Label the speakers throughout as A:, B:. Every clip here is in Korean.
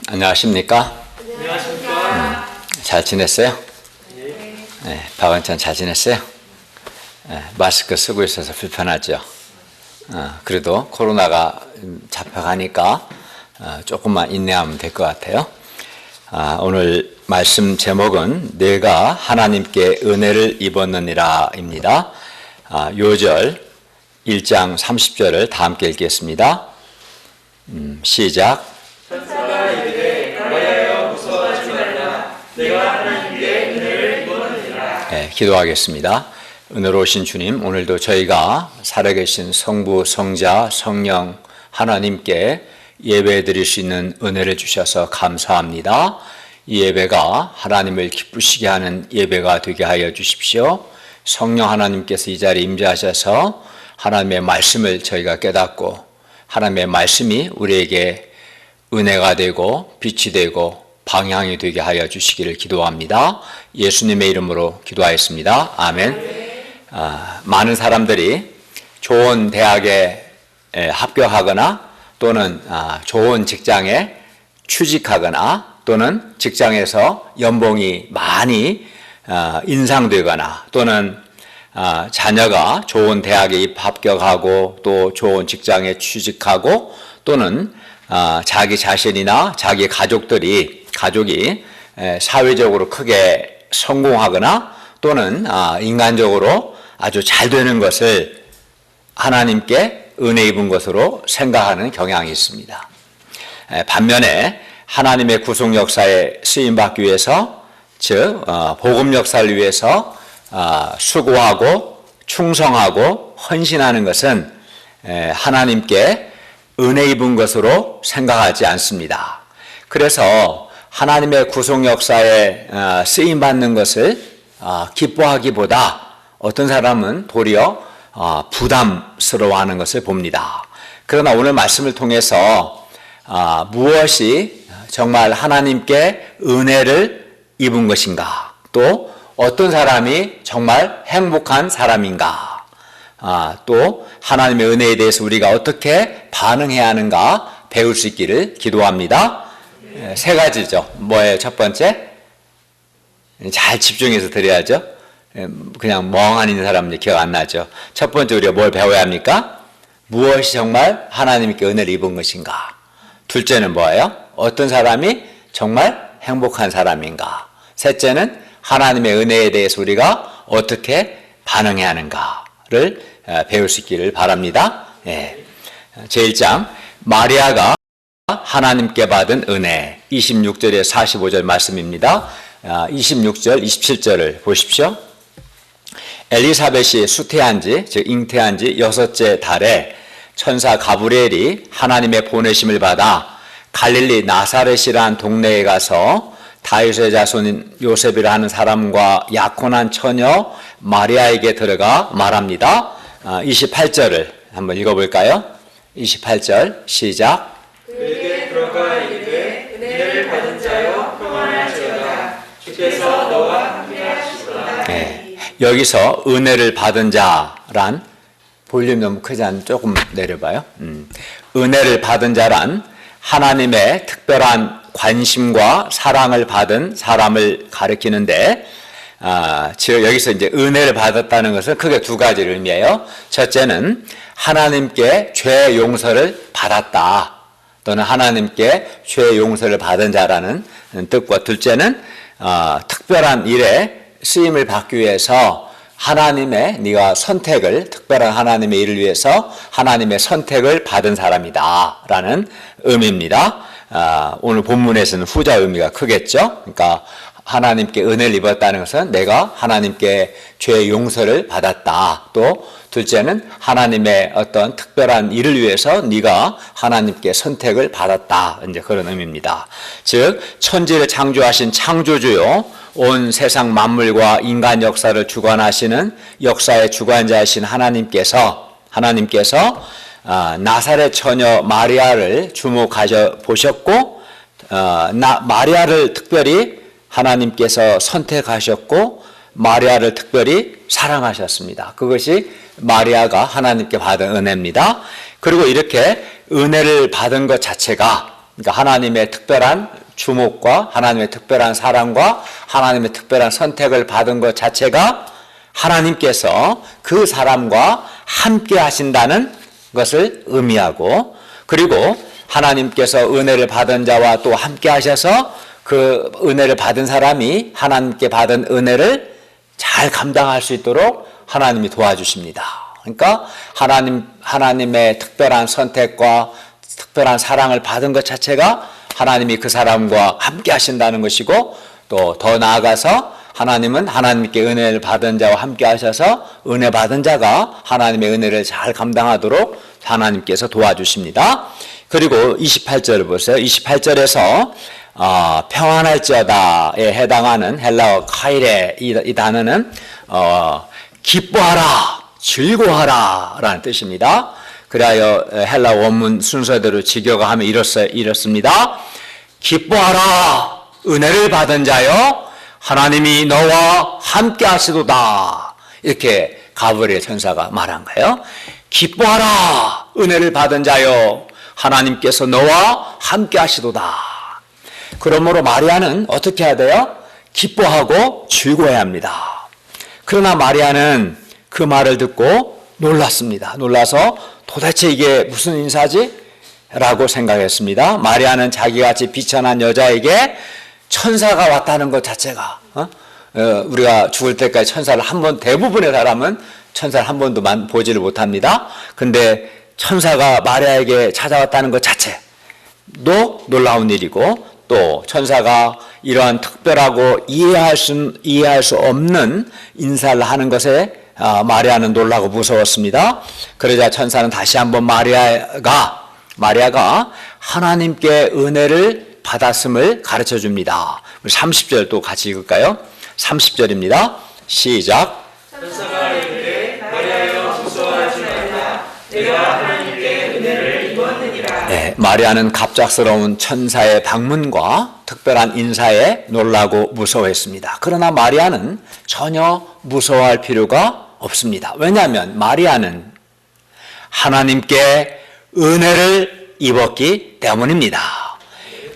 A: 안녕하십니까?
B: 안녕하십니까?
A: 잘 지냈어요? 네, 박원찬 잘 지냈어요? 마스크 쓰고 있어서 불편하죠? 그래도 코로나가 잡혀가니까 조금만 인내하면 될 것 같아요. 오늘 말씀 제목은 내가 하나님께 은혜를 입었느니라 입니다. 요절 1장 30절을 다 함께 읽겠습니다. 시작.
B: 천사가 이르되 가하여 무서워하지 말라. 내가 하나님께 은혜를 입었느니라.
A: 네, 기도하겠습니다. 은혜로우신 주님, 오늘도 저희가 살아계신 성부, 성자, 성령 하나님께 예배드릴 수 있는 은혜를 주셔서 감사합니다. 이 예배가 하나님을 기쁘시게 하는 예배가 되게 하여 주십시오. 성령 하나님께서 이 자리에 임재하셔서 하나님의 말씀을 저희가 깨닫고 하나님의 말씀이 우리에게 은혜가 되고 빛이 되고 방향이 되게 하여 주시기를 기도합니다. 예수님의 이름으로 기도하였습니다. 아멘. 많은 사람들이 좋은 대학에 합격하거나 또는 좋은 직장에 취직하거나 또는 직장에서 연봉이 많이 인상되거나 또는 자녀가 좋은 대학에 합격하고 또 좋은 직장에 취직하고 또는 자기 자신이나 자기 가족이 사회적으로 크게 성공하거나 또는 인간적으로 아주 잘 되는 것을 하나님께 은혜 입은 것으로 생각하는 경향이 있습니다. 반면에 하나님의 구속 역사에 쓰임받기 위해서 즉 복음 역사를 위해서 수고하고 충성하고 헌신하는 것은 하나님께 은혜 입은 것으로 생각하지 않습니다. 그래서 하나님의 구속 역사에 쓰임받는 것을 기뻐하기보다 어떤 사람은 도리어 부담스러워하는 것을 봅니다. 그러나 오늘 말씀을 통해서 무엇이 정말 하나님께 은혜를 입은 것인가, 또 어떤 사람이 정말 행복한 사람인가, 또 하나님의 은혜에 대해서 우리가 어떻게 반응해야 하는가 배울 수 있기를 기도합니다. 세 가지죠. 뭐예요? 첫 번째, 잘 집중해서 들어야죠. 그냥 멍하니 있는 사람은 기억 안 나죠. 첫 번째, 우리가 뭘 배워야 합니까? 무엇이 정말 하나님께 은혜를 입은 것인가. 둘째는 뭐예요? 어떤 사람이 정말 행복한 사람인가. 셋째는 하나님의 은혜에 대해서 우리가 어떻게 반응해야 하는가를 배울 수 있기를 바랍니다. 제1장, 마리아가 하나님께 받은 은혜, 26절에 45절 말씀입니다. 26절, 27절을 보십시오. 엘리사벳이 수태한 지, 즉 잉태한 지 6째 달에 천사 가브리엘이 하나님의 보내심을 받아 갈릴리 나사렛이라는 동네에 가서 다윗의 자손인 요셉이라 하는 사람과 약혼한 처녀 마리아에게 들어가 말합니다. 28절을 한번 읽어볼까요? 28절 시작.
B: 그에게 들어가 이르되 은혜를 받은 자여 평안할지어다. 주께서 너와 함께 하시도다.
A: 여기서 은혜를 받은 자란, 볼륨 너무 크지 않은, 조금 내려봐요. 은혜를 받은 자란 하나님의 특별한 관심과 사랑을 받은 사람을 가리키는데, 즉 여기서 이제 은혜를 받았다는 것은 크게 두 가지를 의미해요. 첫째는 하나님께 죄 용서를 받았다, 또는 하나님께 죄 용서를 받은 자라는 뜻과, 둘째는 특별한 일에 쓰임을 받기 위해서 하나님의 네가 선택을, 특별한 하나님의 일을 위해서 하나님의 선택을 받은 사람이다 라는 의미입니다. 오늘 본문에서는 후자 의미가 크겠죠. 그러니까 하나님께 은혜를 입었다는 것은 내가 하나님께 죄 용서를 받았다. 또 둘째는 하나님의 어떤 특별한 일을 위해서 네가 하나님께 선택을 받았다. 이제 그런 의미입니다. 즉 천지를 창조하신 창조주요, 온 세상 만물과 인간 역사를 주관하시는 역사의 주관자이신 하나님께서 나사렛 처녀 마리아를 주목하셔 보셨고, 마리아를 특별히 하나님께서 선택하셨고 마리아를 특별히 사랑하셨습니다. 그것이 마리아가 하나님께 받은 은혜입니다. 그리고 이렇게 은혜를 받은 것 자체가 그러니까 하나님의 특별한 주목과 하나님의 특별한 사랑과 하나님의 특별한 선택을 받은 것 자체가 하나님께서 그 사람과 함께 하신다는 것을 의미하고, 그리고 하나님께서 은혜를 받은 자와 또 함께 하셔서 그 은혜를 받은 사람이 하나님께 받은 은혜를 잘 감당할 수 있도록 하나님이 도와주십니다. 그러니까 하나님의 특별한 선택과 특별한 사랑을 받은 것 자체가 하나님이 그 사람과 함께 하신다는 것이고, 또 더 나아가서 하나님은 하나님께 은혜를 받은 자와 함께 하셔서 은혜 받은 자가 하나님의 은혜를 잘 감당하도록 하나님께서 도와주십니다. 그리고 28절을 보세요. 28절에서 평안할지어다에 해당하는 헬라어 카이레 이 단어는 기뻐하라, 즐거워하라 라는 뜻입니다. 그래야 헬라 원문 순서대로 직역하면 이렇습니다. 기뻐하라, 은혜를 받은 자여, 하나님이 너와 함께 하시도다. 이렇게 가브리엘 천사가 말한 거예요. 기뻐하라, 은혜를 받은 자여, 하나님께서 너와 함께 하시도다. 그러므로 마리아는 어떻게 해야 돼요? 기뻐하고 즐거워해야 합니다. 그러나 마리아는 그 말을 듣고 놀랐습니다. 놀라서 도대체 이게 무슨 인사지? 라고 생각했습니다. 마리아는 자기같이 비천한 여자에게 천사가 왔다는 것 자체가, 우리가 죽을 때까지 천사를 대부분의 사람은 천사를 한 번도 보지를 못합니다. 근데 천사가 마리아에게 찾아왔다는 것 자체도 놀라운 일이고, 또 천사가 이러한 특별하고 이해할 수 없는 인사를 하는 것에 마리아는 놀라고 무서웠습니다. 그러자 천사는 다시 한번 마리아가 하나님께 은혜를 받았음을 가르쳐 줍니다. 30절 또 같이 읽을까요? 30절입니다. 시작.
B: 천사가 이르되 마리아여 무서워하지 말라. 내가 하나님께 은혜를 입었느니라.
A: 네, 마리아는 갑작스러운 천사의 방문과 특별한 인사에 놀라고 무서워했습니다. 그러나 마리아는 전혀 무서워할 필요가 없습니다. 왜냐하면 마리아는 하나님께 은혜를 입었기 때문입니다.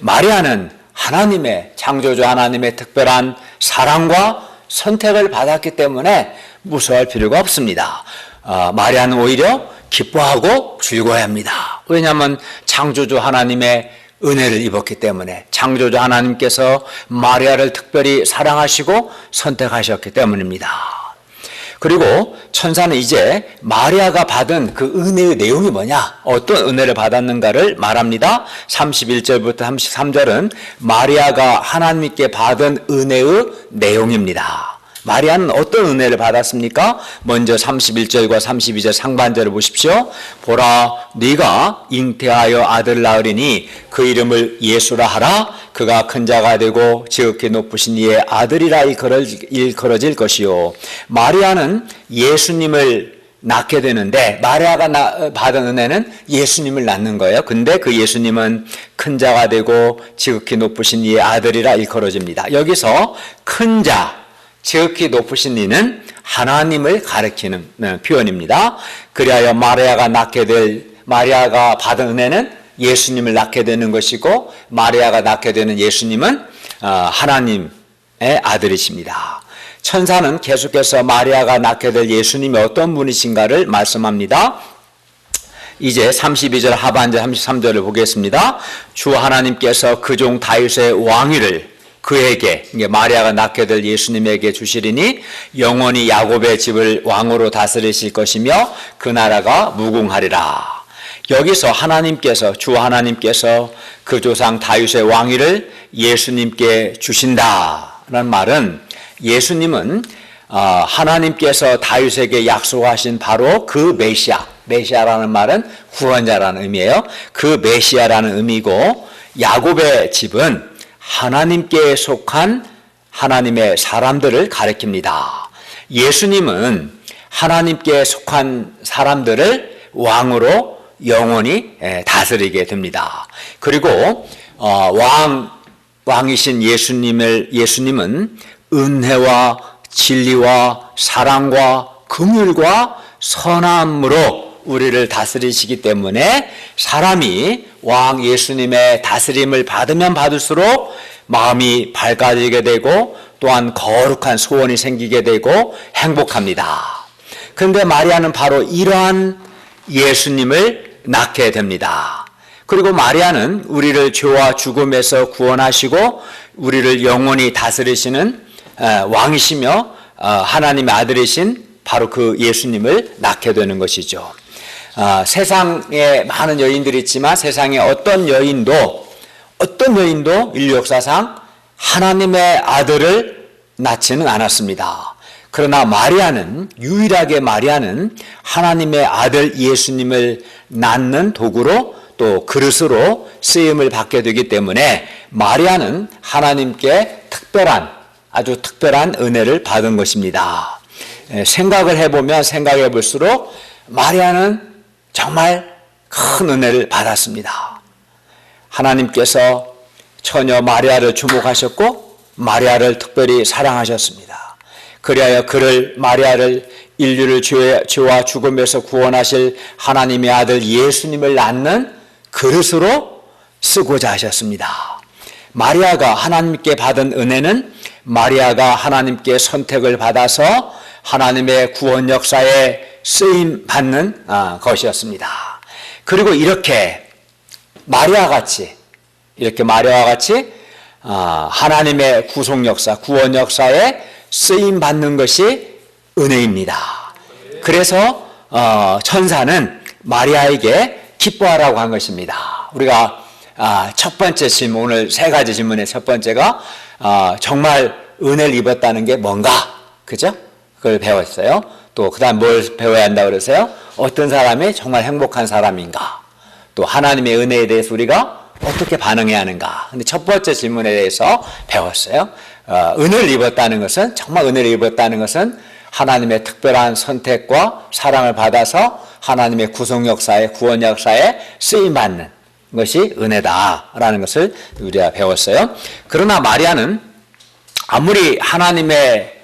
A: 마리아는 하나님의 창조주 하나님의 특별한 사랑과 선택을 받았기 때문에 무서워할 필요가 없습니다. 마리아는 오히려 기뻐하고 즐거워해야 합니다. 왜냐하면 창조주 하나님의 은혜를 입었기 때문에, 창조주 하나님께서 마리아를 특별히 사랑하시고 선택하셨기 때문입니다. 그리고 천사는 이제 마리아가 받은 그 은혜의 내용이 뭐냐, 어떤 은혜를 받았는가를 말합니다. 31절부터 33절은 마리아가 하나님께 받은 은혜의 내용입니다. 마리아는 어떤 은혜를 받았습니까? 먼저 31절과 32절 상반절을 보십시오. 보라, 네가 잉태하여 아들을 낳으리니 그 이름을 예수라 하라. 그가 큰 자가 되고 지극히 높으신 이의 아들이라 일컬어질 것이요. 마리아는 예수님을 낳게 되는데, 마리아가 받은 은혜는 예수님을 낳는 거예요. 근데 그 예수님은 큰 자가 되고 지극히 높으신 이의 아들이라 일컬어집니다. 여기서 큰 자, 지극히 높으신 이는 하나님을 가리키는 표현입니다. 그리하여 마리아가 받은 은혜는 예수님을 낳게 되는 것이고, 마리아가 낳게 되는 예수님은 하나님의 아들이십니다. 천사는 계속해서 마리아가 낳게 될 예수님이 어떤 분이신가를 말씀합니다. 이제 32절 하반절 33절을 보겠습니다. 주 하나님께서 그 종 다윗의 왕위를 그에게, 마리아가 낳게 될 예수님에게 주시리니 영원히 야곱의 집을 왕으로 다스리실 것이며 그 나라가 무궁하리라. 여기서 주 하나님께서 그 조상 다윗의 왕위를 예수님께 주신다는 말은, 예수님은 하나님께서 다윗에게 약속하신 바로 그 메시아라는 말은 구원자라는 의미예요. 그 메시아라는 의미고, 야곱의 집은 하나님께 속한 하나님의 사람들을 가리킵니다. 예수님은 하나님께 속한 사람들을 왕으로 영원히 다스리게 됩니다. 그리고 왕이신 예수님은 은혜와 진리와 사랑과 긍휼과 선함으로 우리를 다스리시기 때문에 사람이 왕 예수님의 다스림을 받으면 받을수록 마음이 밝아지게 되고 또한 거룩한 소원이 생기게 되고 행복합니다. 그런데 마리아는 바로 이러한 예수님을 낳게 됩니다. 그리고 마리아는 우리를 죄와 죽음에서 구원하시고 우리를 영원히 다스리시는 왕이시며 하나님의 아들이신 바로 그 예수님을 낳게 되는 것이죠. 세상에 많은 여인들이 있지만 세상에 어떤 여인도 인류 역사상 하나님의 아들을 낳지는 않았습니다. 그러나 유일하게 마리아는 하나님의 아들 예수님을 낳는 도구로 또 그릇으로 쓰임을 받게 되기 때문에 마리아는 하나님께 아주 특별한 은혜를 받은 것입니다. 생각해 볼수록 마리아는 정말 큰 은혜를 받았습니다. 하나님께서 처녀 마리아를 주목하셨고 마리아를 특별히 사랑하셨습니다. 그리하여 마리아를 인류를 죄와 죽음에서 구원하실 하나님의 아들 예수님을 낳는 그릇으로 쓰고자 하셨습니다. 마리아가 하나님께 받은 은혜는 마리아가 하나님께 선택을 받아서 하나님의 구원 역사에 쓰임 받는 것이었습니다. 그리고 이렇게 마리아와 같이 하나님의 구속 역사, 구원 역사에 쓰임 받는 것이 은혜입니다. 그래서 천사는 마리아에게 기뻐하라고 한 것입니다. 우리가 첫 번째 질문, 오늘 세 가지 질문의 첫 번째가 정말 은혜를 입었다는 게 뭔가, 그죠? 그걸 배웠어요. 또 그다음 뭘 배워야 한다고 그러세요? 어떤 사람이 정말 행복한 사람인가? 또 하나님의 은혜에 대해서 우리가 어떻게 반응해야 하는가? 근데 첫 번째 질문에 대해서 배웠어요. 은혜를 입었다는 것은, 정말 은혜를 입었다는 것은 하나님의 특별한 선택과 사랑을 받아서 하나님의 구속 역사에, 구원 역사에 쓰임받는 것이 은혜다라는 것을 우리가 배웠어요. 그러나 마리아는 아무리 하나님의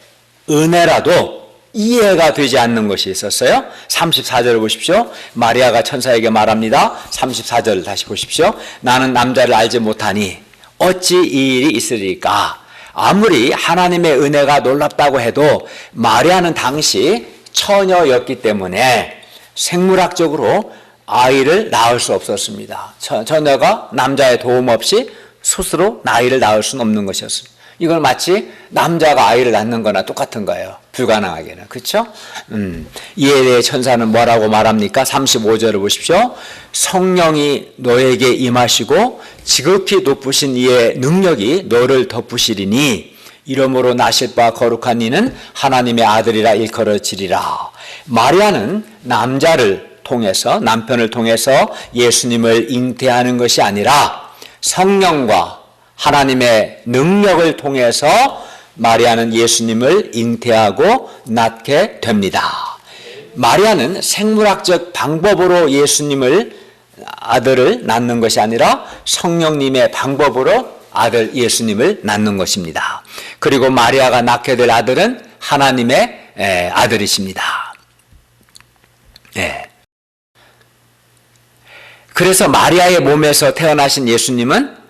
A: 은혜라도 이해가 되지 않는 것이 있었어요. 34절을 보십시오. 마리아가 천사에게 말합니다. 34절 다시 보십시오. 나는 남자를 알지 못하니 어찌 이 일이 있으리까? 아무리 하나님의 은혜가 놀랍다고 해도 마리아는 당시 처녀였기 때문에 생물학적으로 아이를 낳을 수 없었습니다. 처녀가 남자의 도움 없이 스스로 아이를 낳을 수는 없는 것이었습니다. 이걸 마치 남자가 아이를 낳는 거나 똑같은 거예요. 불가능하게는. 그렇죠? 이에 대해 천사는 뭐라고 말합니까? 35절을 보십시오. 성령이 너에게 임하시고 지극히 높으신 이의 능력이 너를 덮으시리니 이러므로 나실 바 거룩한 이는 하나님의 아들이라 일컬어지리라. 마리아는 남편을 통해서 예수님을 잉태하는 것이 아니라 성령과 하나님의 능력을 통해서 마리아는 예수님을 잉태하고 낳게 됩니다. 마리아는 생물학적 방법으로 아들을 낳는 것이 아니라 성령님의 방법으로 아들 예수님을 낳는 것입니다. 그리고 마리아가 낳게 될 아들은 하나님의 아들이십니다. 그래서 마리아의 몸에서 태어나신 예수님은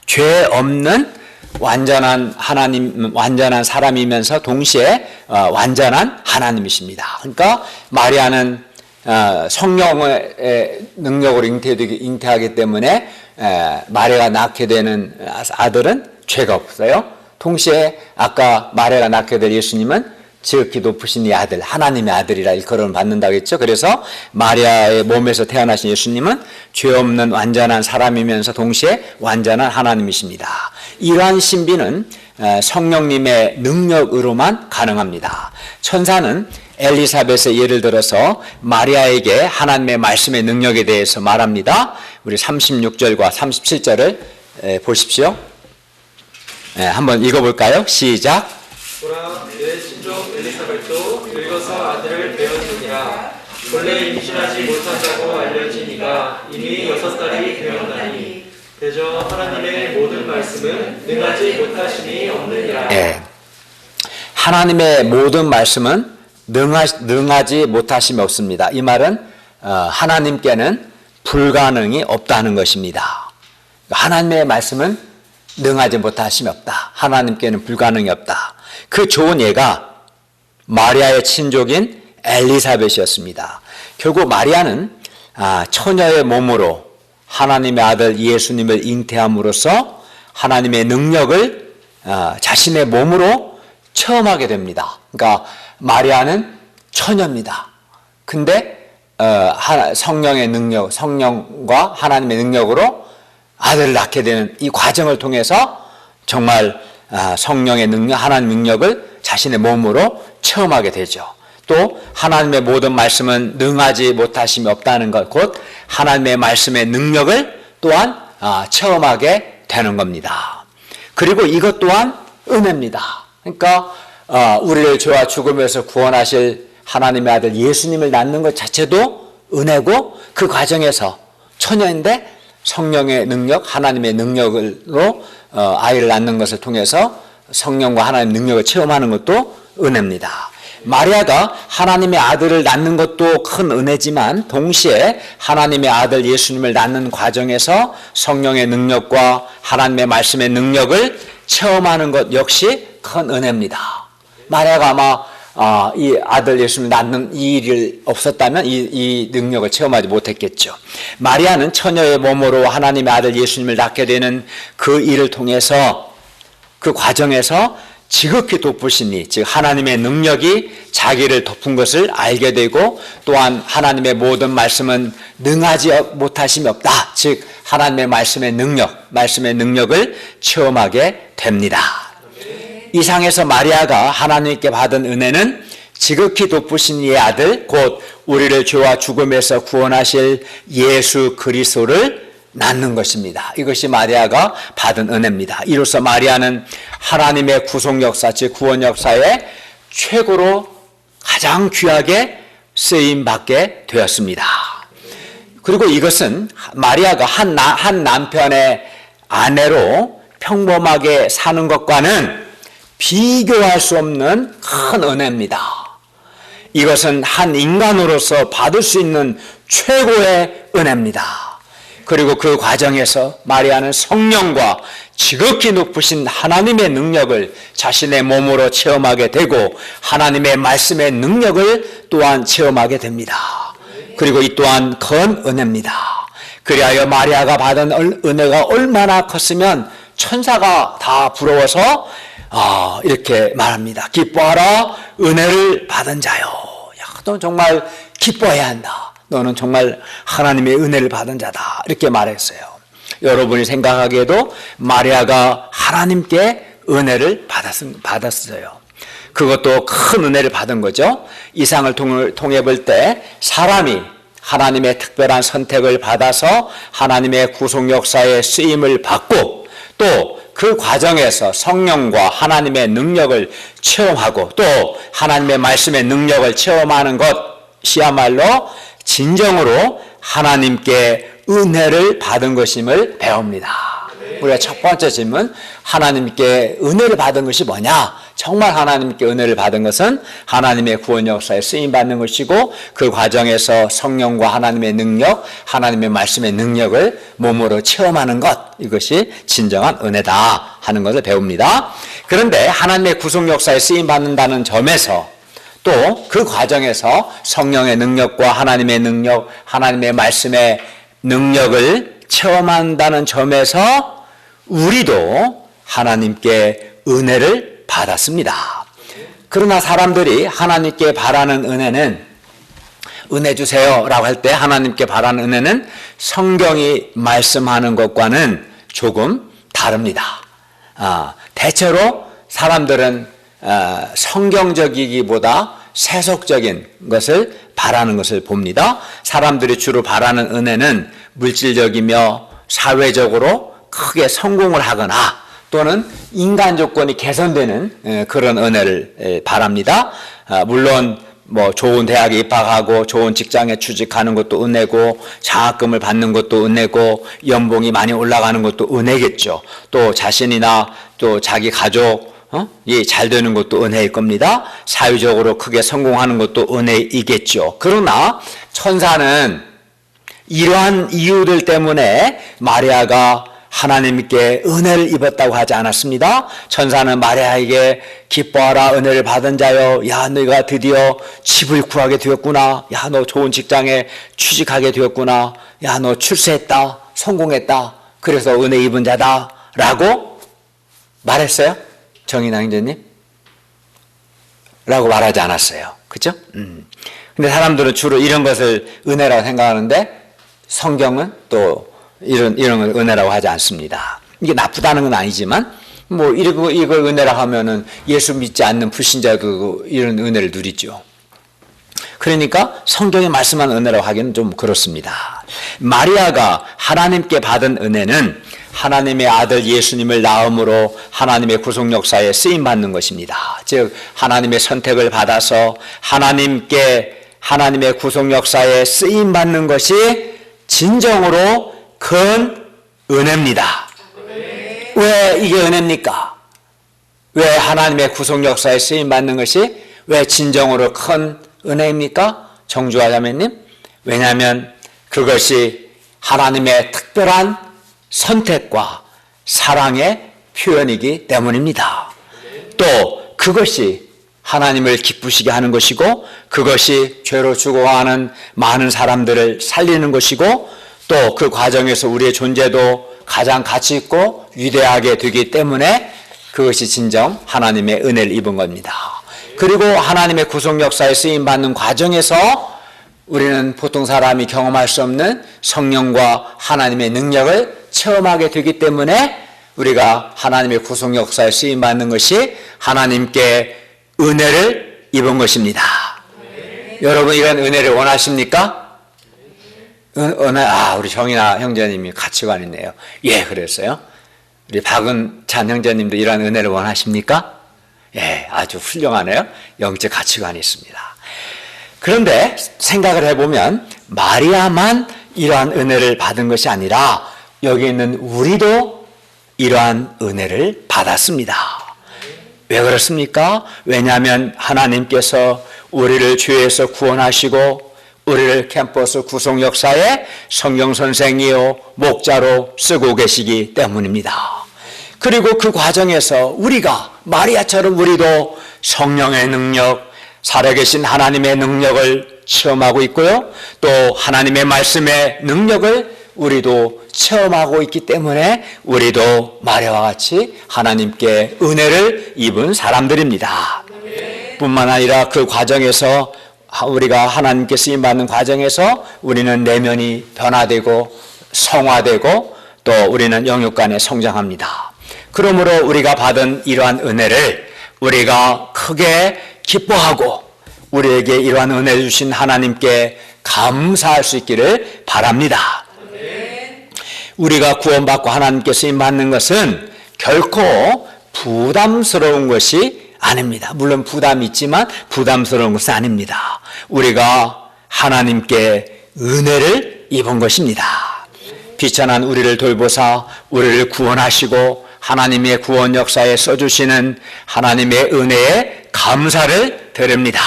A: 죄 없는 완전한 사람이면서 동시에 완전한 하나님이십니다. 그러니까 마리아는 성령의 능력으로 잉태하기 때문에 마리아가 낳게 되는 아들은 죄가 없어요. 동시에 아까 마리아가 낳게 될 예수님은 지극히 높으신 이 아들, 하나님의 아들이라 일컬음을 받는다고 했죠. 그래서 마리아의 몸에서 태어나신 예수님은 죄 없는 완전한 사람이면서 동시에 완전한 하나님이십니다. 이러한 신비는 성령님의 능력으로만 가능합니다. 천사는 엘리사벳의 예를 들어서 마리아에게 하나님의 말씀의 능력에 대해서 말합니다. 우리 36절과 37절을 보십시오. 한번 읽어볼까요? 시작.
B: 보라, 내 친족 엘리사벳도 늙어서 아들을 배었느니라. 본래 임신하지 못한다고 알려지니가 이미 6달이 되었나니 대저 하나님의 모든 말씀은 능하지 못하심이 없느니라.
A: 하나님의 모든 말씀은 능하지 못하심이 없습니다. 이 말은 하나님께는 불가능이 없다는 것입니다. 하나님의 말씀은 능하지 못하심이 없다. 하나님께는 불가능이 없다. 그 좋은 예가 마리아의 친족인 엘리사벳이었습니다. 결국 마리아는 처녀의 몸으로 하나님의 아들 예수님을 잉태함으로써 하나님의 능력을 자신의 몸으로 체험하게 됩니다. 그러니까 마리아는 처녀입니다. 근데 성령의 능력, 성령과 하나님의 능력으로 아들을 낳게 되는 이 과정을 통해서 정말 성령의 능력, 하나님의 능력을 자신의 몸으로 체험하게 되죠. 또 하나님의 모든 말씀은 능하지 못하심이 없다는 것, 곧 하나님의 말씀의 능력을 또한 체험하게 되는 겁니다. 그리고 이것 또한 은혜입니다. 그러니까 우리를 죄와 죽음에서 구원하실 하나님의 아들 예수님을 낳는 것 자체도 은혜고, 그 과정에서 처녀인데 성령의 능력, 하나님의 능력으로 아이를 낳는 것을 통해서 성령과 하나님의 능력을 체험하는 것도 은혜입니다. 마리아가 하나님의 아들을 낳는 것도 큰 은혜지만 동시에 하나님의 아들 예수님을 낳는 과정에서 성령의 능력과 하나님의 말씀의 능력을 체험하는 것 역시 큰 은혜입니다. 마리아가 아마 이 아들 예수님을 낳는 이 일이 없었다면 이 능력을 체험하지 못했겠죠. 마리아는 처녀의 몸으로 하나님의 아들 예수님을 낳게 되는 그 일을 통해서, 그 과정에서 지극히 돋보시니, 즉 하나님의 능력이 자기를 덮은 것을 알게 되고, 또한 하나님의 모든 말씀은 능하지 못하심이 없다, 즉 하나님의 말씀의 능력을 체험하게 됩니다. 이상에서 마리아가 하나님께 받은 은혜는 지극히 돋보신 이의 아들, 곧 우리를 죄와 죽음에서 구원하실 예수 그리스도를 낳는 것입니다. 이것이 마리아가 받은 은혜입니다. 이로써 마리아는 하나님의 구속 역사, 즉 구원 역사의 최고로 가장 귀하게 쓰임받게 되었습니다. 그리고 이것은 마리아가 한 남편의 아내로 평범하게 사는 것과는 비교할 수 없는 큰 은혜입니다. 이것은 한 인간으로서 받을 수 있는 최고의 은혜입니다. 그리고 그 과정에서 마리아는 성령과 지극히 높으신 하나님의 능력을 자신의 몸으로 체험하게 되고, 하나님의 말씀의 능력을 또한 체험하게 됩니다. 그리고 이 또한 큰 은혜입니다. 그리하여 마리아가 받은 은혜가 얼마나 컸으면 천사가 다 부러워서 이렇게 말합니다. 기뻐하라, 은혜를 받은 자요. 너 정말 기뻐해야 한다. 너는 정말 하나님의 은혜를 받은 자다. 이렇게 말했어요. 여러분이 생각하기에도 마리아가 하나님께 은혜를 받았어요. 그것도 큰 은혜를 받은 거죠. 이상을 통해 볼 때 사람이 하나님의 특별한 선택을 받아서 하나님의 구속 역사에 쓰임을 받고, 또 그 과정에서 성령과 하나님의 능력을 체험하고, 또 하나님의 말씀의 능력을 체험하는 것이야말로 진정으로 하나님께 은혜를 받은 것임을 배웁니다. 우리가 첫 번째 질문, 하나님께 은혜를 받은 것이 뭐냐? 정말 하나님께 은혜를 받은 것은 하나님의 구원 역사에 쓰임받는 것이고, 그 과정에서 성령과 하나님의 능력, 하나님의 말씀의 능력을 몸으로 체험하는 것, 이것이 진정한 은혜다 하는 것을 배웁니다. 그런데 하나님의 구속 역사에 쓰임받는다는 점에서, 또 그 과정에서 성령의 능력과 하나님의 능력, 하나님의 말씀의 능력을 체험한다는 점에서 우리도 하나님께 은혜를 받았습니다. 그러나 사람들이 하나님께 바라는 은혜는, 은혜 주세요 라고 할 때 하나님께 바라는 은혜는 성경이 말씀하는 것과는 조금 다릅니다. 대체로 사람들은 성경적이기보다 세속적인 것을 바라는 것을 봅니다. 사람들이 주로 바라는 은혜는 물질적이며 사회적으로 크게 성공을 하거나 또는 인간 조건이 개선되는 그런 은혜를 바랍니다. 물론 뭐 좋은 대학에 입학하고 좋은 직장에 취직하는 것도 은혜고, 장학금을 받는 것도 은혜고, 연봉이 많이 올라가는 것도 은혜겠죠. 또 자신이나 또 자기 가족 잘 되는 것도 은혜일 겁니다. 사회적으로 크게 성공하는 것도 은혜이겠죠. 그러나 천사는 이러한 이유들 때문에 마리아가 하나님께 은혜를 입었다고 하지 않았습니다. 천사는 마리아에게 기뻐하라 은혜를 받은 자여, 야 너희가 드디어 집을 구하게 되었구나, 야 너 좋은 직장에 취직하게 되었구나, 야 너 출세했다, 성공했다, 그래서 은혜 입은 자다 라고 말했어요? 정인아 형제님? 라고 말하지 않았어요. 그죠? 근데 사람들은 주로 이런 것을 은혜라고 생각하는데 성경은 또 이런 걸 은혜라고 하지 않습니다. 이게 나쁘다는 건 아니지만 뭐 이걸 은혜라 하면은 예수 믿지 않는 불신자도 이런 은혜를 누리죠. 그러니까 성경에 말씀한 은혜라고 하기는 좀 그렇습니다. 마리아가 하나님께 받은 은혜는 하나님의 아들 예수님을 낳음으로 하나님의 구속 역사에 쓰임 받는 것입니다. 즉 하나님의 선택을 받아서 하나님의 구속 역사에 쓰임 받는 것이 진정으로 큰 은혜입니다. 왜 이게 은혜입니까? 왜 하나님의 구속 역사에 쓰임 받는 것이 왜 진정으로 큰 은혜입니까? 정주아 자매님, 왜냐하면 그것이 하나님의 특별한 선택과 사랑의 표현이기 때문입니다. 또 그것이 하나님을 기쁘시게 하는 것이고, 그것이 죄로 죽어가는 많은 사람들을 살리는 것이고, 또 그 과정에서 우리의 존재도 가장 가치 있고 위대하게 되기 때문에 그것이 진정 하나님의 은혜를 입은 겁니다. 그리고 하나님의 구속 역사에 쓰임 받는 과정에서 우리는 보통 사람이 경험할 수 없는 성령과 하나님의 능력을 체험하게 되기 때문에 우리가 하나님의 구속 역사에 쓰임 받는 것이 하나님께 은혜를 입은 것입니다. 여러분 이런 은혜를 원하십니까? 우리 정인아 형제님이 가치관 있네요. 예, 그랬어요. 우리 박은찬 형제님도 이런 은혜를 원하십니까? 예, 아주 훌륭하네요. 영적 가치관이 있습니다. 그런데 생각을 해보면 마리아만 이러한 은혜를 받은 것이 아니라 여기 있는 우리도 이러한 은혜를 받았습니다. 왜 그렇습니까? 왜냐하면 하나님께서 우리를 죄에서 구원하시고 우리를 캠퍼스 구속 역사에 성경 선생이요 목자로 쓰고 계시기 때문입니다. 그리고 그 과정에서 우리가 마리아처럼 우리도 성령의 능력, 살아계신 하나님의 능력을 체험하고 있고요. 또 하나님의 말씀의 능력을 우리도 체험하고 있기 때문에 우리도 마리아와 같이 하나님께 은혜를 입은 사람들입니다. 뿐만 아니라 그 과정에서 우리가 하나님께 쓰임받는 과정에서 우리는 내면이 변화되고 성화되고 또 우리는 영육간에 성장합니다. 그러므로 우리가 받은 이러한 은혜를 우리가 크게 기뻐하고 우리에게 이러한 은혜를 주신 하나님께 감사할 수 있기를 바랍니다. 우리가 구원받고 하나님께 쓰임받는 것은 결코 부담스러운 것이 아닙니다. 물론 부담이 있지만 부담스러운 것은 아닙니다. 우리가 하나님께 은혜를 입은 것입니다. 비천한 우리를 돌보사 우리를 구원하시고 하나님의 구원 역사에 써주시는 하나님의 은혜에 감사를 드립니다.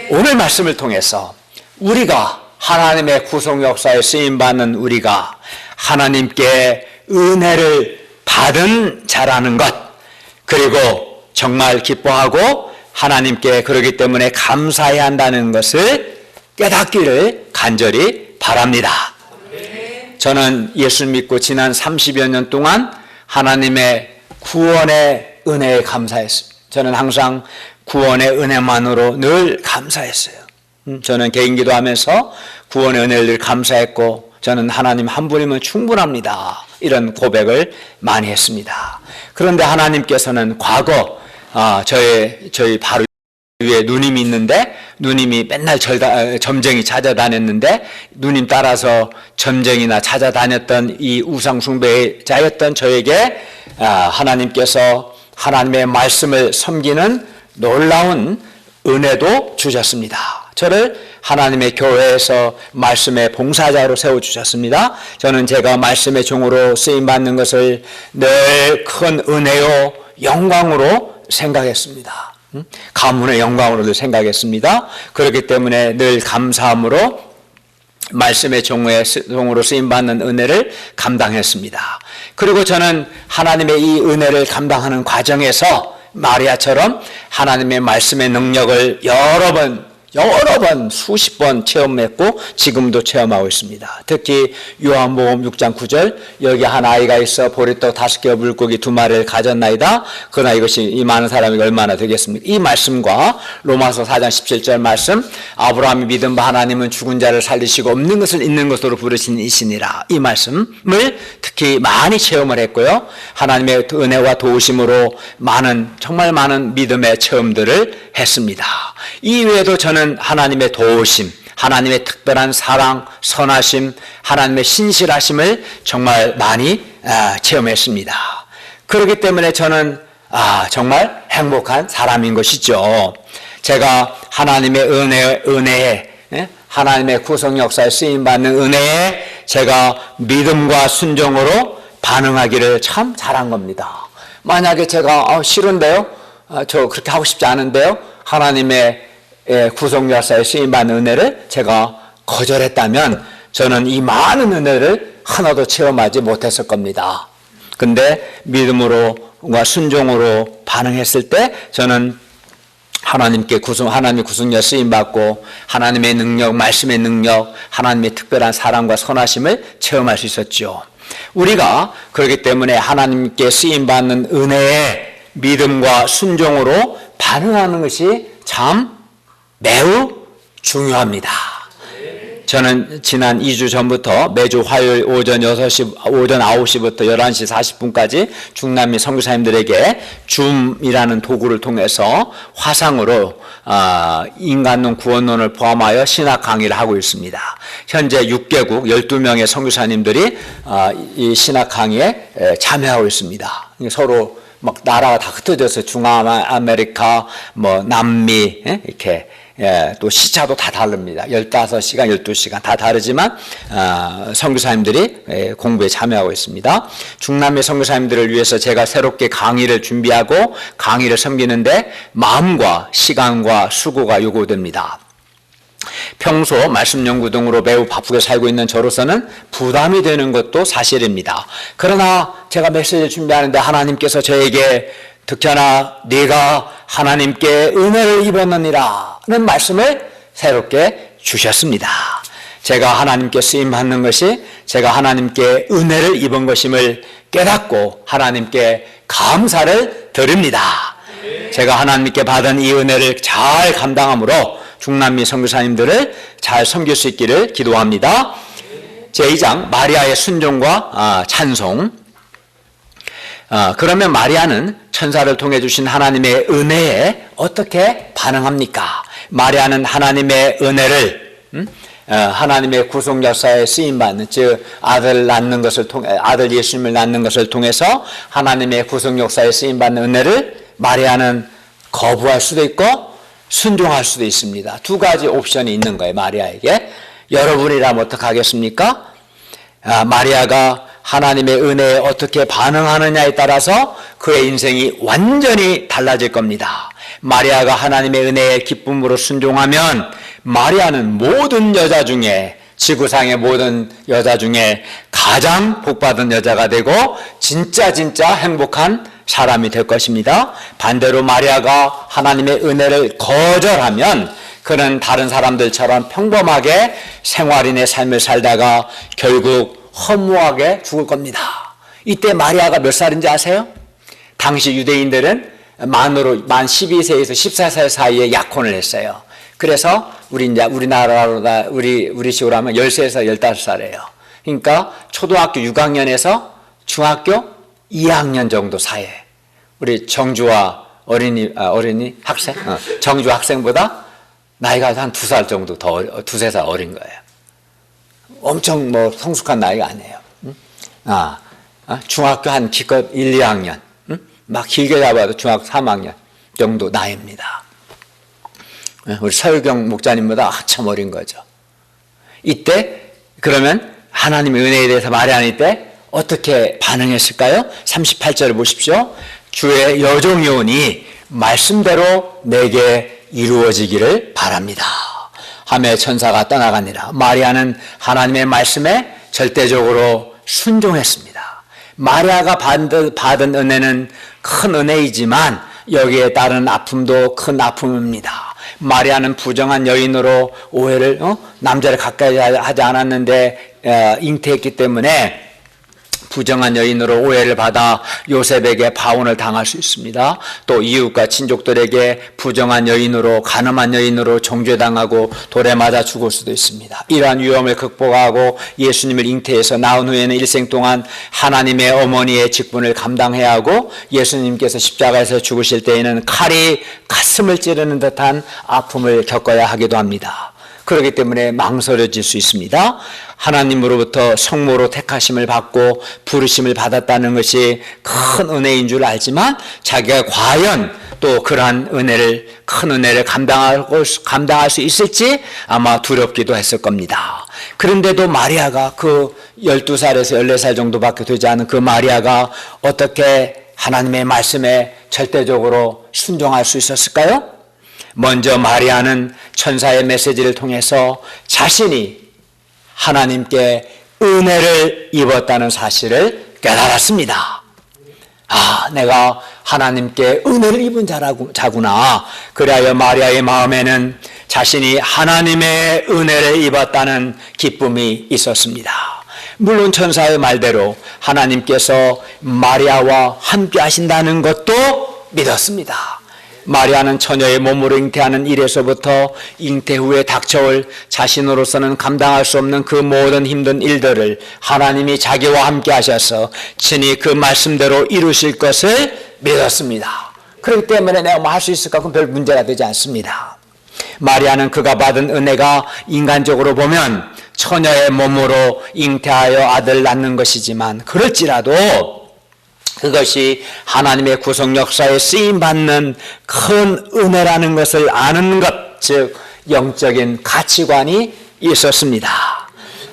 A: 오늘 말씀을 통해서 우리가 하나님의 구속 역사에 쓰임받는 우리가 하나님께 은혜를 받은 자라는 것, 그리고 정말 기뻐하고 하나님께 그러기 때문에 감사해야 한다는 것을 깨닫기를 간절히 바랍니다. 저는 예수 믿고 지난 30여 년 동안 하나님의 구원의 은혜에 감사했습니다. 저는 항상 구원의 은혜만으로 늘 감사했어요. 저는 개인 기도하면서 구원의 은혜를 늘 감사했고 저는 하나님 한 분이면 충분합니다. 이런 고백을 많이 했습니다. 그런데 하나님께서는 과거 저희 바로 위에 누님이 있는데 누님이 맨날 점쟁이 찾아다녔는데 누님 따라서 점쟁이나 찾아다녔던 이 우상 숭배자였던 저에게 하나님께서 하나님의 말씀을 섬기는 놀라운 은혜도 주셨습니다. 저를 하나님의 교회에서 말씀의 봉사자로 세워주셨습니다. 저는 제가 말씀의 종으로 쓰임받는 것을 늘 큰 은혜요 영광으로 생각했습니다. 가문의 영광으로도 생각했습니다. 그렇기 때문에 늘 감사함으로 말씀의 종으로 쓰임받는 은혜를 감당했습니다. 그리고 저는 하나님의 이 은혜를 감당하는 과정에서 마리아처럼 하나님의 말씀의 능력을 여러 번 수십 번 체험했고 지금도 체험하고 있습니다. 특히 요한복음 6장 9절 여기 한 아이가 있어 보리떡 5개 물고기 2마리를 가졌나이다. 그러나 이것이 이 많은 사람이 얼마나 되겠습니까? 이 말씀과 로마서 4장 17절 말씀 아브라함이 믿은 바 하나님은 죽은 자를 살리시고 없는 것을 있는 것으로 부르신 이시니라. 이 말씀을 특히 많이 체험을 했고요. 하나님의 은혜와 도우심으로 정말 많은 믿음의 체험들을 했습니다. 이외에도 저는 하나님의 도우심, 하나님의 특별한 사랑, 선하심, 하나님의 신실하심을 정말 많이 체험했습니다. 그렇기 때문에 저는 정말 행복한 사람인 것이죠. 제가 하나님의 은혜에 하나님의 구속 역사에 쓰임받는 은혜에 제가 믿음과 순종으로 반응하기를 참 잘한 겁니다. 만약에 제가 싫은데요? 저 그렇게 하고 싶지 않은데요? 하나님의 구속 역사에 쓰임받는 은혜를 제가 거절했다면 저는 이 많은 은혜를 하나도 체험하지 못했을 겁니다. 근데 믿음으로와 순종으로 반응했을 때 저는 하나님의 구속력 쓰임받고 하나님의 능력, 말씀의 능력, 하나님의 특별한 사랑과 선하심을 체험할 수 있었죠. 우리가 그렇기 때문에 하나님께 쓰임받는 은혜에 믿음과 순종으로 반응하는 것이 참 매우 중요합니다. 저는 지난 2주 전부터 매주 화요일 오전 9시부터 11시 40분까지 중남미 선교사님들에게 줌이라는 도구를 통해서 화상으로 인간론 구원론을 포함하여 신학 강의를 하고 있습니다. 현재 6개국 12명의 선교사님들이 이 신학 강의에 참여하고 있습니다. 서로 막 나라가 다 흩어져서 중아메리카, 남미 이렇게 또 시차도 다 다릅니다. 15시간, 12시간 다 다르지만 선교사님들이 공부에 참여하고 있습니다. 중남미 선교사님들을 위해서 제가 새롭게 강의를 준비하고 강의를 섬기는데 마음과 시간과 수고가 요구됩니다. 평소 말씀 연구 등으로 매우 바쁘게 살고 있는 저로서는 부담이 되는 것도 사실입니다. 그러나 제가 메시지를 준비하는데 하나님께서 저에게 득현아 네가 하나님께 은혜를 입었느니라는 말씀을 새롭게 주셨습니다. 제가 하나님께 쓰임받는 것이 제가 하나님께 은혜를 입은 것임을 깨닫고 하나님께 감사를 드립니다. 제가 하나님께 받은 이 은혜를 잘 감당함으로 중남미 선교사님들을 잘 섬길 수 있기를 기도합니다. 제2장 마리아의 순종과 찬송. 그러면 마리아는 천사를 통해 주신 하나님의 은혜에 어떻게 반응합니까? 마리아는 하나님의 은혜를 하나님의 구속 역사에 쓰임받는, 즉 아들 예수님을 낳는 것을 통해서 하나님의 구속 역사에 쓰임받는 은혜를 마리아는 거부할 수도 있고 순종할 수도 있습니다. 두 가지 옵션이 있는 거예요, 마리아에게. 여러분이라면 어떻게 하겠습니까? 마리아가 하나님의 은혜에 어떻게 반응하느냐에 따라서 그의 인생이 완전히 달라질 겁니다. 마리아가 하나님의 은혜에 기쁨으로 순종하면 마리아는 모든 여자 중에, 지구상의 모든 여자 중에 가장 복받은 여자가 되고 진짜 행복한 사람이 될 것입니다. 반대로 마리아가 하나님의 은혜를 거절하면 그는 다른 사람들처럼 평범하게 생활인의 삶을 살다가 결국 허무하게 죽을 겁니다. 이때 마리아가 몇 살인지 아세요? 당시 유대인들은 만 12세에서 14살 사이에 약혼을 했어요. 그래서 우리 식으로 하면 10세에서 15살이에요. 그러니까 초등학교 6학년에서 중학교 2학년 정도 사이에 우리 정주와 어린이 학생? 정주 학생보다 나이가 한 2살 정도 두세 살 어린 거예요. 엄청 성숙한 나이가 아니에요. 중학교 한 기껏 1, 2학년, 막 길게 잡아도 중학교 3학년 정도 나이입니다. 우리 서유경 목사님보다 한참 어린 거죠. 이때 그러면 하나님의 은혜에 대해서 말하는 때 어떻게 반응했을까요? 38절을 보십시오. 주의 여종이오니 말씀대로 내게 이루어지기를 바랍니다. 하며 천사가 떠나가니라. 마리아는 하나님의 말씀에 절대적으로 순종했습니다. 마리아가 받은 은혜는 큰 은혜이지만 여기에 따른 아픔도 큰 아픔입니다. 마리아는 부정한 여인으로 오해를 남자를 가까이 하지 않았는데 잉태했기 때문에 부정한 여인으로 오해를 받아 요셉에게 파혼을 당할 수 있습니다. 또 이웃과 친족들에게 부정한 여인으로 간음한 여인으로 정죄당하고 돌에 맞아 죽을 수도 있습니다. 이러한 위험을 극복하고 예수님을 잉태해서 낳은 후에는 일생 동안 하나님의 어머니의 직분을 감당해야 하고 예수님께서 십자가에서 죽으실 때에는 칼이 가슴을 찌르는 듯한 아픔을 겪어야 하기도 합니다. 그렇기 때문에 망설여질 수 있습니다. 하나님으로부터 성모로 택하심을 받고 부르심을 받았다는 것이 큰 은혜인 줄 알지만 자기가 과연 또 그러한 은혜를, 큰 은혜를 감당할 수 있을지 아마 두렵기도 했을 겁니다. 그런데도 마리아가 그 12살에서 14살 정도밖에 되지 않은 그 마리아가 어떻게 하나님의 말씀에 절대적으로 순종할 수 있었을까요? 먼저 마리아는 천사의 메시지를 통해서 자신이 하나님께 은혜를 입었다는 사실을 깨달았습니다. 아, 내가 하나님께 은혜를 입은 자구나. 그리하여 마리아의 마음에는 자신이 하나님의 은혜를 입었다는 기쁨이 있었습니다. 물론 천사의 말대로 하나님께서 마리아와 함께 하신다는 것도 믿었습니다. 마리아는 처녀의 몸으로 잉태하는 일에서부터 잉태 후에 닥쳐올 자신으로서는 감당할 수 없는 그 모든 힘든 일들을 하나님이 자기와 함께 하셔서 친히 그 말씀대로 이루실 것을 믿었습니다. 그렇기 때문에 내가 뭐 할 수 있을까? 그건 별 문제가 되지 않습니다. 마리아는 그가 받은 은혜가 인간적으로 보면 처녀의 몸으로 잉태하여 아들을 낳는 것이지만 그럴지라도 그것이 하나님의 구속 역사에 쓰임받는 큰 은혜라는 것을 아는 것, 즉 영적인 가치관이 있었습니다.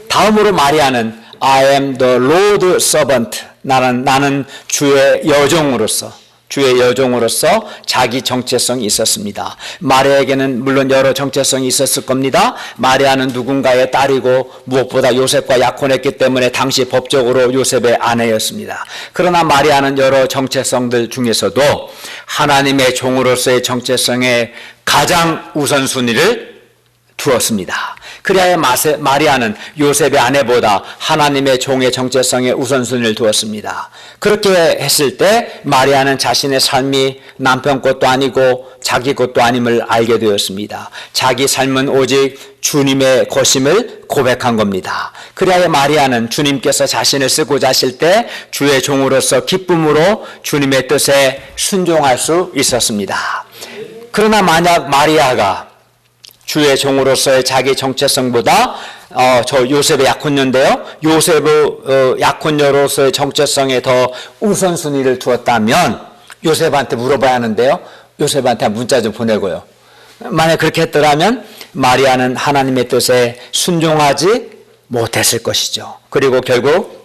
A: 다음으로 마리아는 I am the Lord servant, 나는 주의 여종으로서 자기 정체성이 있었습니다. 마리아에게는 물론 여러 정체성이 있었을 겁니다. 마리아는 누군가의 딸이고 무엇보다 요셉과 약혼했기 때문에 당시 법적으로 요셉의 아내였습니다. 그러나 마리아는 여러 정체성들 중에서도 하나님의 종으로서의 정체성에 가장 우선순위를 두었습니다. 그래야 마리아는 요셉의 아내보다 하나님의 종의 정체성에 우선순위를 두었습니다. 그렇게 했을 때 마리아는 자신의 삶이 남편 것도 아니고 자기 것도 아님을 알게 되었습니다. 자기 삶은 오직 주님의 것임을 고백한 겁니다. 그래야 마리아는 주님께서 자신을 쓰고자 하실 때 주의 종으로서 기쁨으로 주님의 뜻에 순종할 수 있었습니다. 그러나 만약 마리아가 주의 종으로서의 자기 정체성보다 저 요셉의 약혼녀인데요. 요셉의 약혼녀로서의 정체성에 더 우선순위를 두었다면 요셉한테 물어봐야 하는데요. 요셉한테 문자 좀 보내고요. 만약 그렇게 했더라면 마리아는 하나님의 뜻에 순종하지 못했을 것이죠. 그리고 결국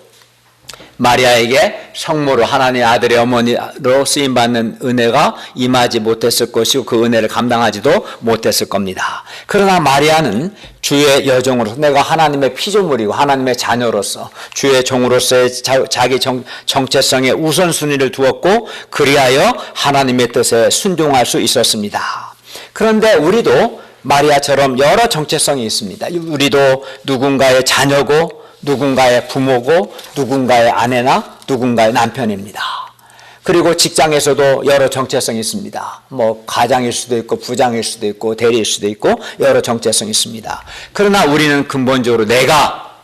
A: 마리아에게 성모로 하나님의 아들의 어머니로 쓰임받는 은혜가 임하지 못했을 것이고 그 은혜를 감당하지도 못했을 겁니다. 그러나 마리아는 주의 여종으로서 내가 하나님의 피조물이고 하나님의 자녀로서 주의 종으로서의 자기 정체성에 우선순위를 두었고 그리하여 하나님의 뜻에 순종할 수 있었습니다. 그런데 우리도 마리아처럼 여러 정체성이 있습니다. 우리도 누군가의 자녀고 누군가의 부모고 누군가의 아내나 누군가의 남편입니다. 그리고 직장에서도 여러 정체성이 있습니다. 뭐 가장일 수도 있고 부장일 수도 있고 대리일 수도 있고 여러 정체성이 있습니다. 그러나 우리는 근본적으로 내가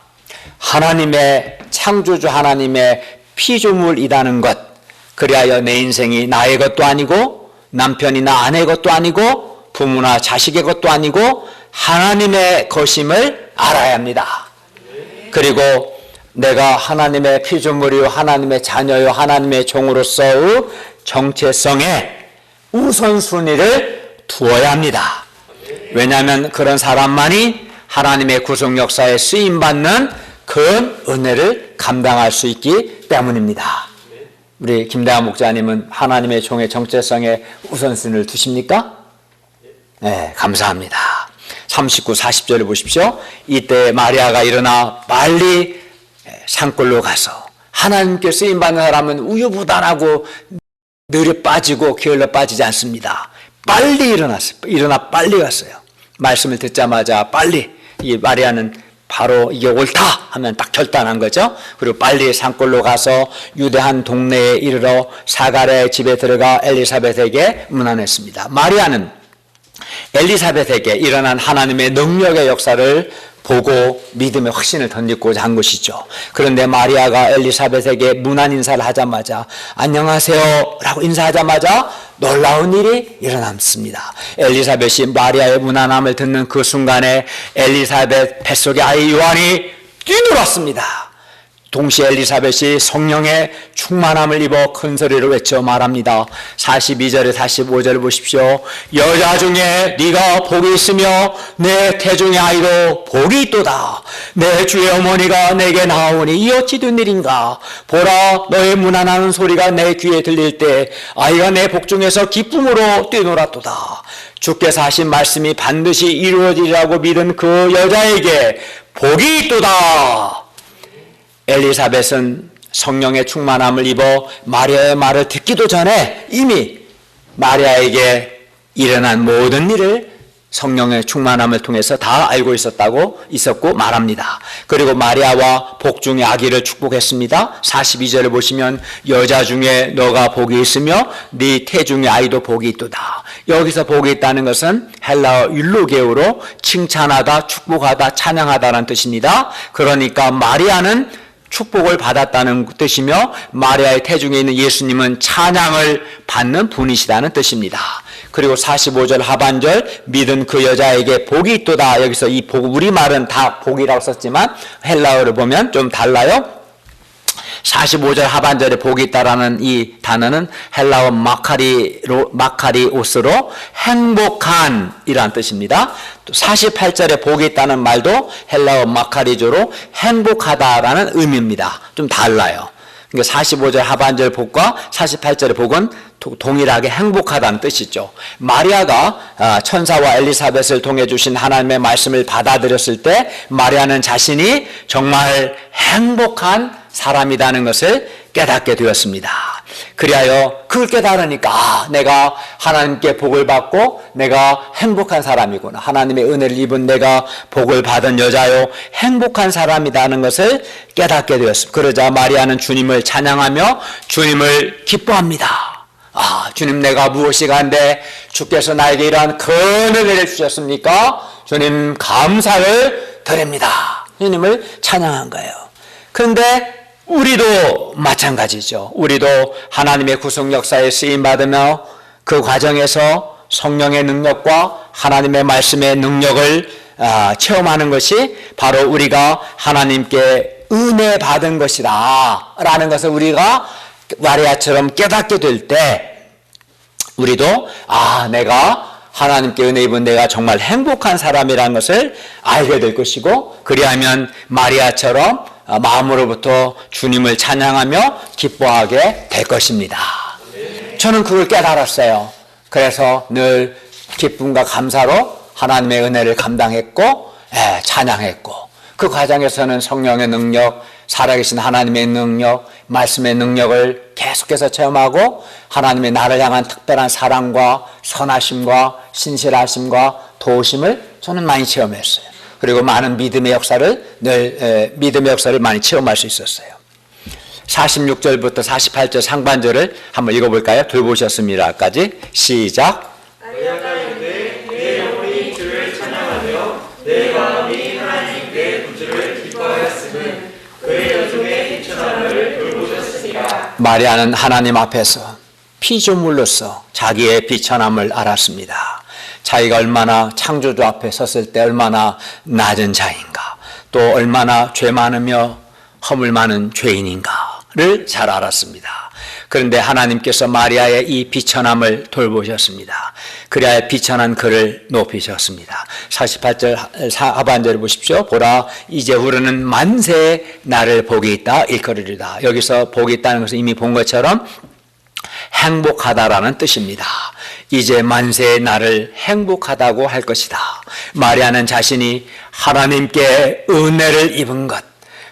A: 하나님의 창조주 하나님의 피조물이라는 것, 그리하여 내 인생이 나의 것도 아니고 남편이나 아내의 것도 아니고 부모나 자식의 것도 아니고 하나님의 것임을 알아야 합니다. 그리고 내가 하나님의 피조물이요 하나님의 자녀요 하나님의 종으로서의 정체성에 우선순위를 두어야 합니다. 왜냐하면 그런 사람만이 하나님의 구속 역사에 쓰임받는 큰 은혜를 감당할 수 있기 때문입니다. 우리 김대한 목사님은 하나님의 종의 정체성에 우선순위를 두십니까? 네, 감사합니다. 39, 40절을 보십시오. 이때 마리아가 일어나 빨리 산골로 가서 하나님께 쓰임받는 사람은 우유부단하고 느려 빠지고 게을러 빠지지 않습니다. 빨리 일어났어요. 일어나 빨리 갔어요. 말씀을 듣자마자 빨리 이 마리아는 바로 이게 옳다 하면 딱 결단한 거죠. 그리고 빨리 산골로 가서 유대 한 동네에 이르러 사가랴의 집에 들어가 엘리사벳에게 문안했습니다. 마리아는 엘리사벳에게 일어난 하나님의 능력의 역사를 보고 믿음의 확신을 던지고자 한 것이죠. 그런데 마리아가 엘리사벳에게 문안 인사를 하자마자 안녕하세요 라고 인사하자마자 놀라운 일이 일어났습니다. 엘리사벳이 마리아의 문안함을 듣는 그 순간에 엘리사벳 뱃속의 아이 요한이 뛰놀았습니다. 동시에 엘리사벳이 성령의 충만함을 입어 큰 소리로 외쳐 말합니다. 42절에 45절을 보십시오. 여자 중에 네가 복이 있으며 내 태중의 아이도 복이 있도다. 내 주의 어머니가 내게 나오니 이 어찌 된 일인가. 보라, 너의 문안하는 소리가 내 귀에 들릴 때 아이가 내 복중에서 기쁨으로 뛰놀았도다. 주께서 하신 말씀이 반드시 이루어지리라고 믿은 그 여자에게 복이 있도다. 엘리사벳은 성령의 충만함을 입어 마리아의 말을 듣기도 전에 이미 마리아에게 일어난 모든 일을 성령의 충만함을 통해서 다 알고 있었고 말합니다. 그리고 마리아와 복중의 아기를 축복했습니다. 42절을 보시면 여자 중에 너가 복이 있으며 네 태중의 아이도 복이 있도다. 여기서 복이 있다는 것은 헬라어 율로게오로 칭찬하다, 축복하다, 찬양하다라는 뜻입니다. 그러니까 마리아는 축복을 받았다는 뜻이며 마리아의 태중에 있는 예수님은 찬양을 받는 분이시다는 뜻입니다. 그리고 45절 하반절 믿은 그 여자에게 복이 있도다. 여기서 이 복, 우리말은 다 복이라고 썼지만 헬라어를 보면 좀 달라요. 45절 하반절에 복이 있다라는 이 단어는 헬라어 마카리오스로 행복한 이란 뜻입니다. 또 48절에 복이 있다는 말도 헬라어 마카리조로 행복하다라는 의미입니다. 좀 달라요. 그러니까 45절 하반절 복과 48절의 복은 동일하게 행복하다는 뜻이죠. 마리아가 천사와 엘리사벳을 통해 주신 하나님의 말씀을 받아들였을 때 마리아는 자신이 정말 행복한 사람이라는 것을 깨닫게 되었습니다. 그리하여 그걸 깨달으니까 내가 하나님께 복을 받고 내가 행복한 사람이구나. 하나님의 은혜를 입은 내가 복을 받은 여자요 행복한 사람이라는 것을 깨닫게 되었습니다. 그러자 마리아는 주님을 찬양하며 주님을 기뻐합니다. 주님 내가 무엇이 간데 주께서 나에게 이러한 큰 은혜를 주셨습니까? 주님 감사를 드립니다. 주님을 찬양한 거예요. 그런데 우리도 마찬가지죠. 우리도 하나님의 구속 역사에 쓰임받으며 그 과정에서 성령의 능력과 하나님의 말씀의 능력을 체험하는 것이 바로 우리가 하나님께 은혜 받은 것이다 라는 것을 우리가 마리아처럼 깨닫게 될 때 우리도 내가 하나님께 은혜 입은 내가 정말 행복한 사람이라는 것을 알게 될 것이고 그리하면 마리아처럼 마음으로부터 주님을 찬양하며 기뻐하게 될 것입니다. 저는 그걸 깨달았어요. 그래서 늘 기쁨과 감사로 하나님의 은혜를 감당했고 찬양했고 그 과정에서는 성령의 능력, 살아계신 하나님의 능력, 말씀의 능력을 계속해서 체험하고 하나님의 나를 향한 특별한 사랑과 선하심과 신실하심과 도우심을 저는 많이 체험했어요. 그리고 많은 믿음의 역사를 많이 체험할 수 있었어요. 46절부터 48절 상반절을 한번 읽어볼까요? 들어보셨습니다까지 시작.
B: 마리아가 이르되 내 영혼이 주를 찬양하며 내 마음이 하나님께 구주를 기뻐하였으면 그의 여종의 비천함을 돌보셨으니라.
A: 마리아는 하나님 앞에서 피조물로서 자기의 비천함을 알았습니다. 자기가 얼마나 창조주 앞에 섰을 때 얼마나 낮은 자인가, 또 얼마나 죄 많으며 허물 많은 죄인인가를 잘 알았습니다. 그런데 하나님께서 마리아의 이 비천함을 돌보셨습니다. 그래야 비천한 그를 높이셨습니다. 48절 하반절을 보십시오. 보라, 이제 후로는 만세 나를 복이 있다 일컬으리다. 여기서 복이 있다는 것을 이미 본 것처럼 행복하다라는 뜻입니다. 이제 만세의 날을 행복하다고 할 것이다. 마리아는 자신이 하나님께 은혜를 입은 것,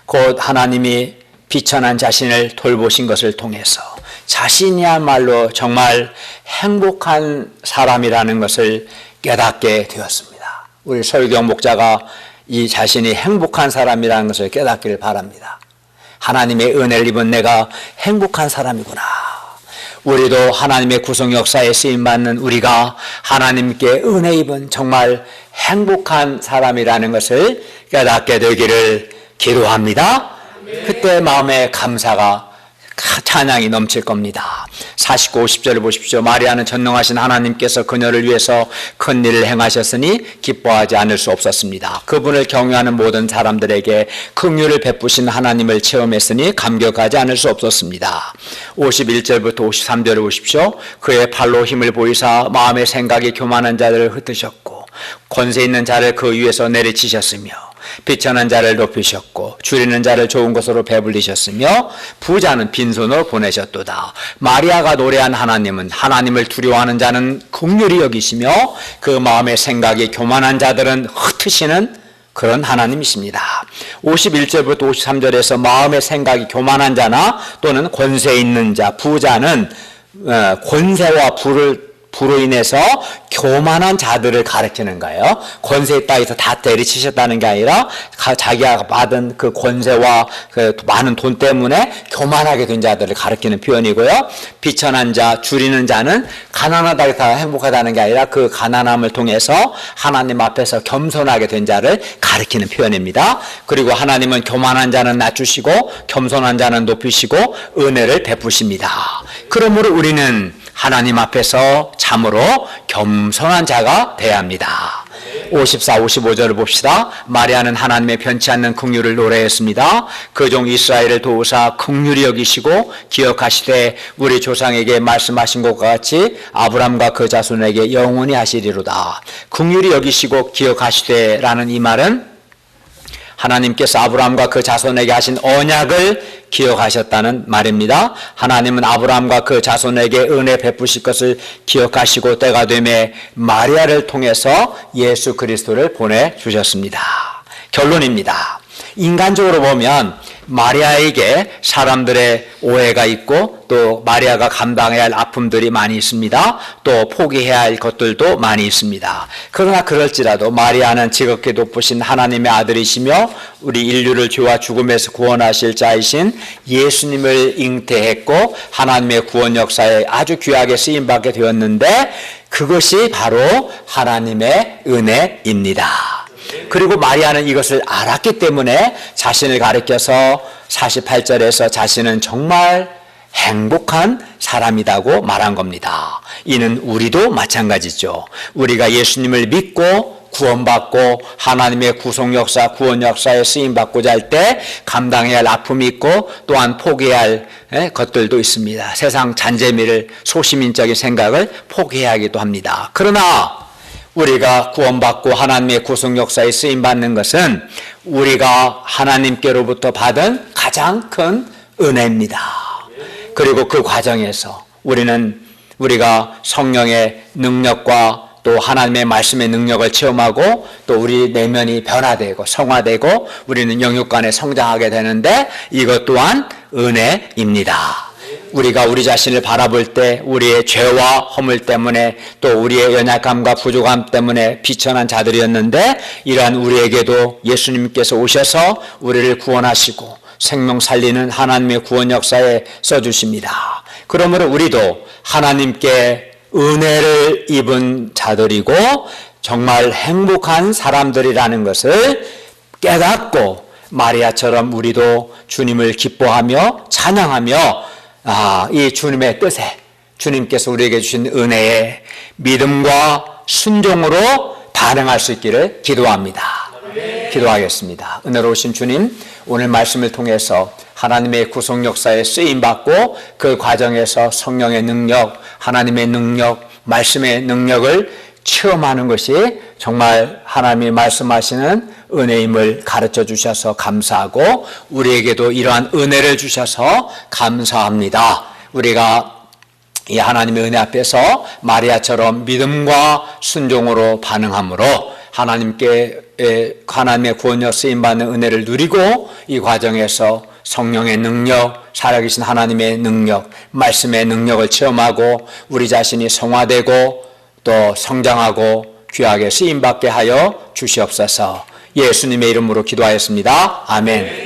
A: 곧 하나님이 비천한 자신을 돌보신 것을 통해서 자신이야말로 정말 행복한 사람이라는 것을 깨닫게 되었습니다. 우리 설경 목자가 이 자신이 행복한 사람이라는 것을 깨닫기를 바랍니다. 하나님의 은혜를 입은 내가 행복한 사람이구나. 우리도 하나님의 구속 역사에 쓰임받는 우리가 하나님께 은혜 입은 정말 행복한 사람이라는 것을 깨닫게 되기를 기도합니다. 그때 마음에 감사가 찬양이 넘칠 겁니다. 49, 50절을 보십시오. 마리아는 전능하신 하나님께서 그녀를 위해서 큰 일을 행하셨으니 기뻐하지 않을 수 없었습니다. 그분을 경외하는 모든 사람들에게 긍휼을 베푸신 하나님을 체험했으니 감격하지 않을 수 없었습니다. 51절부터 53절을 보십시오. 그의 팔로 힘을 보이사 마음의 생각이 교만한 자들을 흩으셨고 권세 있는 자를 그 위에서 내리치셨으며 비천한 자를 높이셨고 줄이는 자를 좋은 것으로 배불리셨으며 부자는 빈손으로 보내셨도다. 마리아가 노래한 하나님은 하나님을 두려워하는 자는 긍휼히 여기시며 그 마음의 생각이 교만한 자들은 흩으시는 그런 하나님이십니다. 51절부터 53절에서 마음의 생각이 교만한 자나 또는 권세 있는 자, 부자는 권세와 부로 인해서 교만한 자들을 가르치는 거예요. 권세 있다 해서 다 때리치셨다는 게 아니라 자기가 받은 그 권세와 그 많은 돈 때문에 교만하게 된 자들을 가르치는 표현이고요. 비천한 자, 줄이는 자는 가난하다 해서 행복하다는 게 아니라 그 가난함을 통해서 하나님 앞에서 겸손하게 된 자를 가르치는 표현입니다. 그리고 하나님은 교만한 자는 낮추시고 겸손한 자는 높이시고 은혜를 베푸십니다. 그러므로 우리는 하나님 앞에서 참으로 겸손한 자가 되어야 합니다. 54, 55절을 봅시다. 마리아는 하나님의 변치 않는 긍휼을 노래했습니다. 그 종 이스라엘을 도우사 긍휼히 여기시고 기억하시되 우리 조상에게 말씀하신 것과 같이 아브람과 그 자손에게 영원히 하시리로다. 긍휼히 여기시고 기억하시되라는 이 말은 하나님께서 아브라함과 그 자손에게 하신 언약을 기억하셨다는 말입니다. 하나님은 아브라함과 그 자손에게 은혜 베푸실 것을 기억하시고 때가 되매 마리아를 통해서 예수 그리스도를 보내주셨습니다. 결론입니다. 인간적으로 보면 마리아에게 사람들의 오해가 있고 또 마리아가 감당해야 할 아픔들이 많이 있습니다. 또 포기해야 할 것들도 많이 있습니다. 그러나 그럴지라도 마리아는 지극히 높으신 하나님의 아들이시며 우리 인류를 죄와 죽음에서 구원하실 자이신 예수님을 잉태했고 하나님의 구원 역사에 아주 귀하게 쓰임받게 되었는데 그것이 바로 하나님의 은혜입니다. 그리고 마리아는 이것을 알았기 때문에 자신을 가리켜서 48절에서 자신은 정말 행복한 사람이라고 말한 겁니다. 이는 우리도 마찬가지죠. 우리가 예수님을 믿고 구원받고 하나님의 구속 역사, 구원 역사에 쓰임받고자 할 때 감당해야 할 아픔이 있고 또한 포기해야 할 것들도 있습니다. 세상 잔재미를 소시민적인 생각을 포기해야 하기도 합니다. 그러나 우리가 구원받고 하나님의 구속 역사에 쓰임받는 것은 우리가 하나님께로부터 받은 가장 큰 은혜입니다. 그리고 그 과정에서 우리가 성령의 능력과 또 하나님의 말씀의 능력을 체험하고 또 우리 내면이 변화되고 성화되고 우리는 영육간에 성장하게 되는데 이것 또한 은혜입니다. 우리가 우리 자신을 바라볼 때 우리의 죄와 허물 때문에 또 우리의 연약함과 부족함 때문에 비천한 자들이었는데 이러한 우리에게도 예수님께서 오셔서 우리를 구원하시고 생명 살리는 하나님의 구원 역사에 써주십니다. 그러므로 우리도 하나님께 은혜를 입은 자들이고 정말 행복한 사람들이라는 것을 깨닫고 마리아처럼 우리도 주님을 기뻐하며 찬양하며 이 주님의 뜻에 주님께서 우리에게 주신 은혜에 믿음과 순종으로 반응할 수 있기를 기도합니다. 기도하겠습니다. 은혜로우신 주님, 오늘 말씀을 통해서 하나님의 구속 역사에 쓰임받고 그 과정에서 성령의 능력, 하나님의 능력, 말씀의 능력을 체험하는 것이 정말 하나님이 말씀하시는 은혜임을 가르쳐 주셔서 감사하고 우리에게도 이러한 은혜를 주셔서 감사합니다. 우리가 이 하나님의 은혜 앞에서 마리아처럼 믿음과 순종으로 반응함으로 하나님의 구원여 쓰임받는 은혜를 누리고 이 과정에서 성령의 능력, 살아계신 하나님의 능력, 말씀의 능력을 체험하고 우리 자신이 성화되고 또 성장하고 귀하게 쓰임받게 하여 주시옵소서. 예수님의 이름으로 기도하였습니다. 아멘.